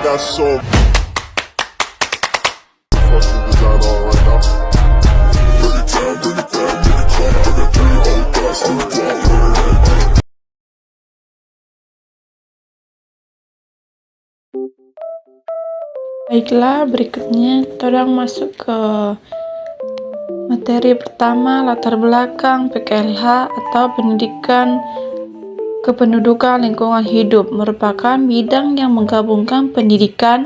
got so fucking design on right now. Bring it down, bring it down, bring it down. I got 3 old guys on the block. Baiklah, berikutnya kita masuk ke materi pertama, latar belakang PKLH atau Pendidikan Kependudukan Lingkungan Hidup merupakan bidang yang menggabungkan pendidikan,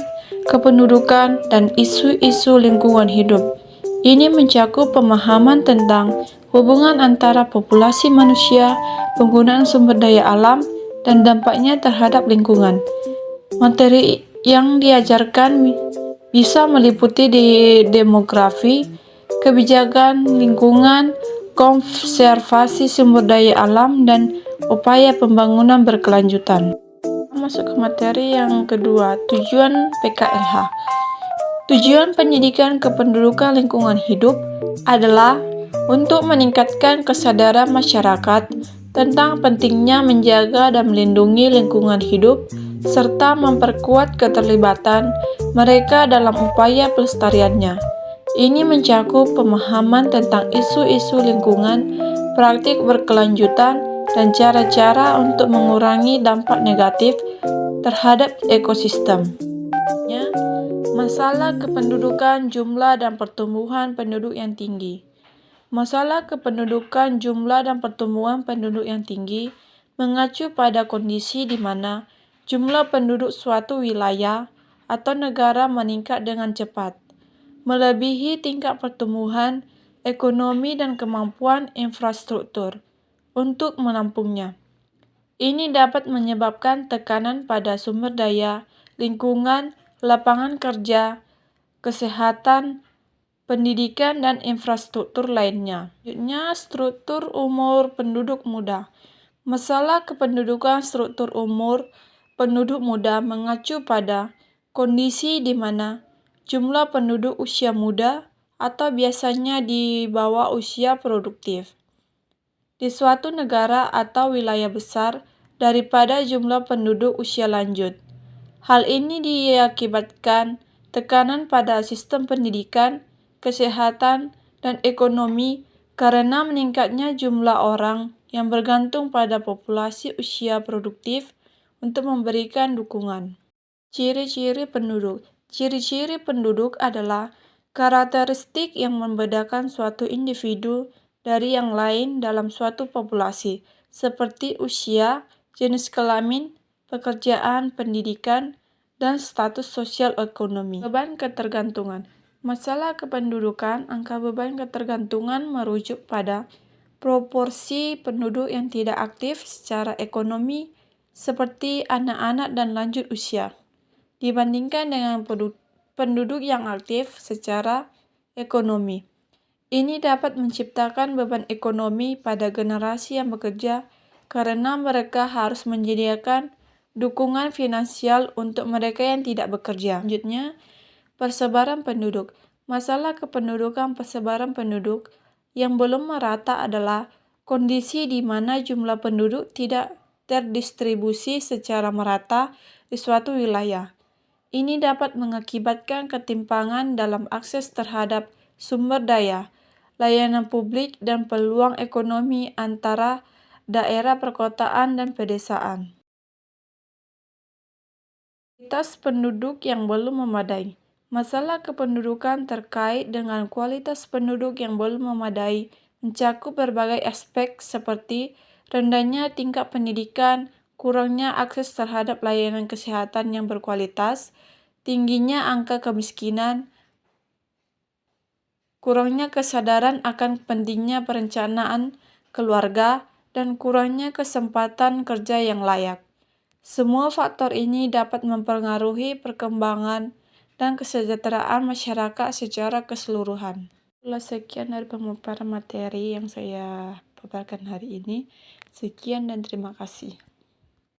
kependudukan, dan isu-isu lingkungan hidup. Ini mencakup pemahaman tentang hubungan antara populasi manusia, penggunaan sumber daya alam, dan dampaknya terhadap lingkungan. Materi yang diajarkan bisa meliputi demografi, kebijakan lingkungan, konservasi sumber daya alam, dan upaya pembangunan berkelanjutan. Masuk ke materi yang kedua, tujuan PKLH. Tujuan pendidikan kependudukan lingkungan hidup adalah untuk meningkatkan kesadaran masyarakat tentang pentingnya menjaga dan melindungi lingkungan hidup, serta memperkuat keterlibatan mereka dalam upaya pelestariannya. Ini mencakup pemahaman tentang isu-isu lingkungan, praktik berkelanjutan, dan cara-cara untuk mengurangi dampak negatif terhadap ekosistem. Masalah kependudukan, jumlah, dan pertumbuhan penduduk yang tinggi. Masalah kependudukan, jumlah, dan pertumbuhan penduduk yang tinggi mengacu pada kondisi di mana jumlah penduduk suatu wilayah atau negara meningkat dengan cepat, melebihi tingkat pertumbuhan ekonomi dan kemampuan infrastruktur untuk menampungnya. Ini dapat menyebabkan tekanan pada sumber daya, lingkungan, lapangan kerja, kesehatan, pendidikan, dan infrastruktur lainnya. Selanjutnya, struktur umur penduduk muda. Masalah kependudukan struktur umur penduduk muda mengacu pada kondisi di mana jumlah penduduk usia muda atau biasanya di bawah usia produktif di suatu negara atau wilayah besar daripada jumlah penduduk usia lanjut. Hal ini diakibatkan tekanan pada sistem pendidikan, kesehatan, dan ekonomi karena meningkatnya jumlah orang yang bergantung pada populasi usia produktif untuk memberikan dukungan. Ciri-ciri penduduk. Ciri-ciri penduduk adalah karakteristik yang membedakan suatu individu dari yang lain dalam suatu populasi, seperti usia, jenis kelamin, pekerjaan, pendidikan, dan status sosial ekonomi. Beban ketergantungan. Masalah kependudukan, angka beban ketergantungan merujuk pada proporsi penduduk yang tidak aktif secara ekonomi seperti anak-anak dan lanjut usia, dibandingkan dengan penduduk yang aktif secara ekonomi. Ini dapat menciptakan beban ekonomi pada generasi yang bekerja karena mereka harus menyediakan dukungan finansial untuk mereka yang tidak bekerja. Selanjutnya, persebaran penduduk. Masalah kependudukan persebaran penduduk yang belum merata adalah kondisi di mana jumlah penduduk tidak terdistribusi secara merata di suatu wilayah. Ini dapat mengakibatkan ketimpangan dalam akses terhadap sumber daya, layanan publik, dan peluang ekonomi antara daerah perkotaan dan pedesaan. Kualitas penduduk yang belum memadai. Masalah kependudukan terkait dengan kualitas penduduk yang belum memadai mencakup berbagai aspek seperti rendahnya tingkat pendidikan, kurangnya akses terhadap layanan kesehatan yang berkualitas, tingginya angka kemiskinan, kurangnya kesadaran akan pentingnya perencanaan keluarga, dan kurangnya kesempatan kerja yang layak. Semua faktor ini dapat mempengaruhi perkembangan dan kesejahteraan masyarakat secara keseluruhan. Sekian dari pemaparan materi yang saya paparkan hari ini. Sekian dan terima kasih.